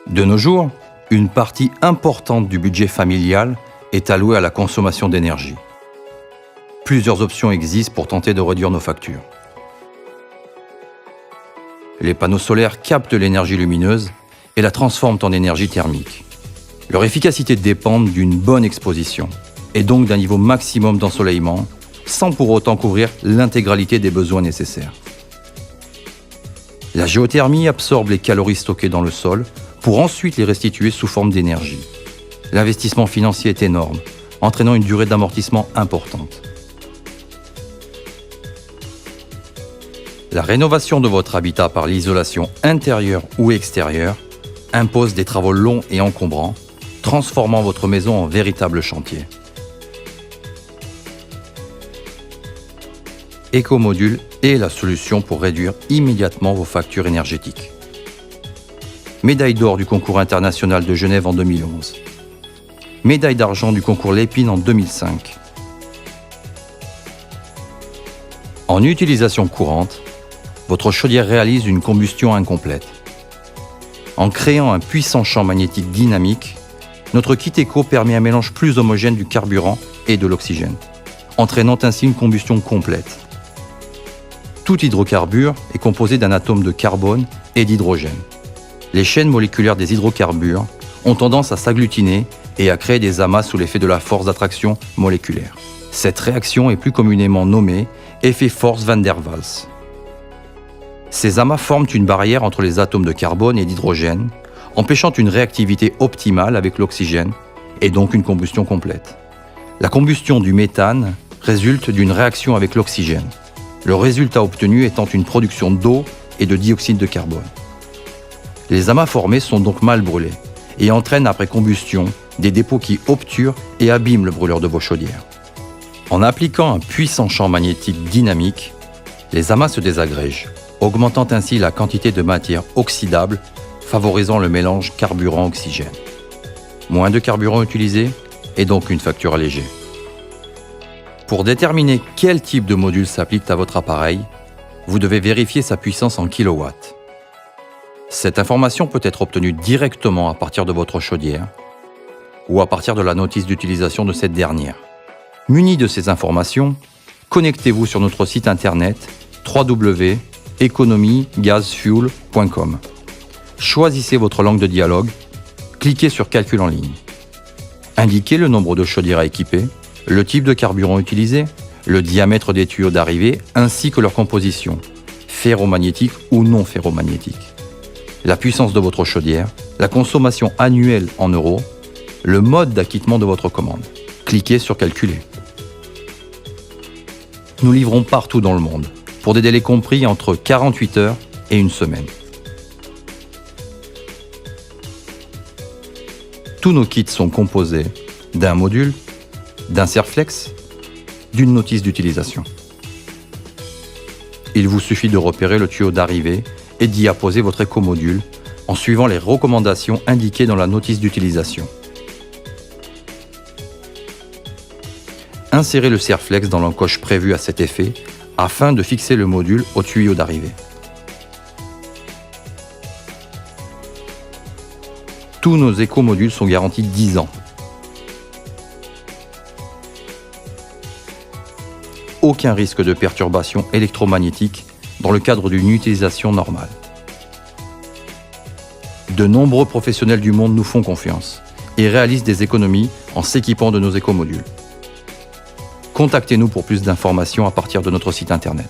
De nos jours, une partie importante du budget familial est allouée à la consommation d'énergie. Plusieurs options existent pour tenter de réduire nos factures. Les panneaux solaires captent l'énergie lumineuse et la transforment en énergie thermique. Leur efficacité dépend d'une bonne exposition et donc d'un niveau maximum d'ensoleillement, sans pour autant couvrir l'intégralité des besoins nécessaires. La géothermie absorbe les calories stockées dans le sol pour ensuite les restituer sous forme d'énergie. L'investissement financier est énorme, entraînant une durée d'amortissement importante. La rénovation de votre habitat par l'isolation intérieure ou extérieure impose des travaux longs et encombrants, transformant votre maison en véritable chantier. Ecomodule est la solution pour réduire immédiatement vos factures énergétiques. Médaille d'or du concours international de Genève en 2011. Médaille d'argent du concours Lépine en 2005. En utilisation courante, votre chaudière réalise une combustion incomplète. En créant un puissant champ magnétique dynamique, notre kit éco permet un mélange plus homogène du carburant et de l'oxygène, entraînant ainsi une combustion complète. Tout hydrocarbure est composé d'un atome de carbone et d'hydrogène. Les chaînes moléculaires des hydrocarbures ont tendance à s'agglutiner et à créer des amas sous l'effet de la force d'attraction moléculaire. Cette réaction est plus communément nommée effet force van der Waals. Ces amas forment une barrière entre les atomes de carbone et d'hydrogène, empêchant une réactivité optimale avec l'oxygène et donc une combustion complète. La combustion du méthane résulte d'une réaction avec l'oxygène, le résultat obtenu étant une production d'eau et de dioxyde de carbone. Les amas formés sont donc mal brûlés et entraînent après combustion des dépôts qui obturent et abîment le brûleur de vos chaudières. En appliquant un puissant champ magnétique dynamique, les amas se désagrègent, augmentant ainsi la quantité de matière oxydable, favorisant le mélange carburant-oxygène. Moins de carburant utilisé et donc une facture allégée. Pour déterminer quel type de module s'applique à votre appareil, vous devez vérifier sa puissance en kilowatts. Cette information peut être obtenue directement à partir de votre chaudière ou à partir de la notice d'utilisation de cette dernière. Muni de ces informations, connectez-vous sur notre site internet www.economygazfuel.com. Choisissez votre langue de dialogue, cliquez sur Calcul en ligne. Indiquez le nombre de chaudières à équiper, le type de carburant utilisé, le diamètre des tuyaux d'arrivée ainsi que leur composition, ferromagnétique ou non ferromagnétique, la puissance de votre chaudière, la consommation annuelle en euros, le mode d'acquittement de votre commande. Cliquez sur Calculer. Nous livrons partout dans le monde, pour des délais compris entre 48 heures et une semaine. Tous nos kits sont composés d'un module, d'un Serflex, d'une notice d'utilisation. Il vous suffit de repérer le tuyau d'arrivée et d'y apposer votre écomodule en suivant les recommandations indiquées dans la notice d'utilisation. Insérez le Serflex dans l'encoche prévue à cet effet afin de fixer le module au tuyau d'arrivée. Tous nos écomodules sont garantis 10 ans. Aucun risque de perturbation électromagnétique dans le cadre d'une utilisation normale. De nombreux professionnels du monde nous font confiance et réalisent des économies en s'équipant de nos écomodules. Contactez-nous pour plus d'informations à partir de notre site internet.